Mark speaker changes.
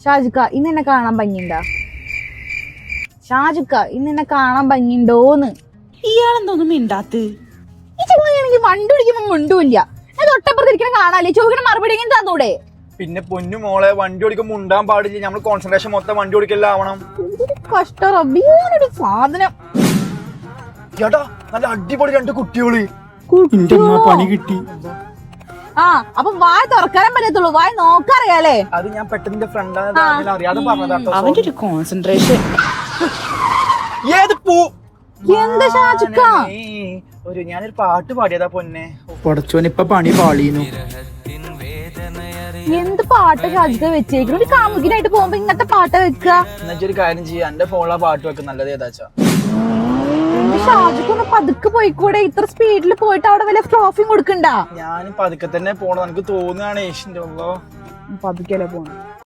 Speaker 1: ഷാജുക്ക ഇന്ന് എന്നെ കാണാൻ ഭംഗിയുണ്ടാ? ഷാജുക്ക ഇന്ന് എന്നെ കാണാൻ ഭംഗിയുണ്ടോന്ന്?
Speaker 2: ഇയാളെന്തോന്നും മിണ്ടാത്ത്?
Speaker 1: ഈ ചെറുതാണെങ്കിൽ വണ്ടി ഓടിക്കുമ്പോ മിണ്ടൂല്ല. തൊട്ടപ്പുറത്തിരിക്കണം കാണാല്ലേ, ചോദിക്കണ മറുപടി എങ്ങനെ തന്നൂടെ?
Speaker 3: പിന്നെ പൊന്നു മോളെ, വണ്ടി ഓടിക്കുമ്പോ മുണ്ടാൻ പാടില്ല. നമ്മൾ കോൺസെൻട്രേഷൻ മൊത്തം വണ്ടി ഓടിക്കലാവണം.
Speaker 1: കഷ്ടം റബ്ബിയോനൊരു സാധനം.
Speaker 3: ചേട്ടാ നല്ല അടിപൊളി രണ്ട് കുട്ടികള്.
Speaker 2: പണി കിട്ടി.
Speaker 1: ആ അപ്പൊ വായ തുറക്കാനേ പറ്റത്തുള്ളൂ, വായ നോക്കറിയാലേ.
Speaker 3: അത് ഞാൻ പെട്ടെന്ന് ഫ്രണ്ടാണ് അറിയാതെ പറഞ്ഞതാട്ടോ.
Speaker 2: അവന്റെ ഒരു കോൺസെൻട്രേഷൻ.
Speaker 3: ഏത് പൂ?
Speaker 1: എന്താ ഷാജുക്ക?
Speaker 3: ഞാനൊരു പാട്ട് പാടിയതാ പൊന്നെ.
Speaker 2: പൊടച്ചോനിപ്പ പണി പാളീന്നു.
Speaker 1: എന്ത് പാട്ട് ഷാജുക്ക വെച്ചേക്കണം? ഒരു കാമുകിനായിട്ട് പോകുമ്പോ ഇങ്ങനത്തെ പാട്ട് വെക്കുക.
Speaker 3: എന്നുവെച്ചൊരു കാര്യം ചെയ്യാം, എന്റെ ഫോണിലാ പാട്ട് വെക്കും. നല്ലത് ഏതാച്ചാ?
Speaker 1: ഷാജുക്ക ഒന്ന് പതുക്കെ പോയിക്കൂടെ? ഇത്ര സ്പീഡിൽ പോയിട്ട് അവിടെ വല്ല ട്രോഫിയും കൊടുക്കണ്ട.
Speaker 3: ഞാൻ പതുക്കെ തന്നെ പോണം, എനിക്ക് തോന്നുകയാണ്.
Speaker 1: പതുക്കെയല്ലേ പോണം.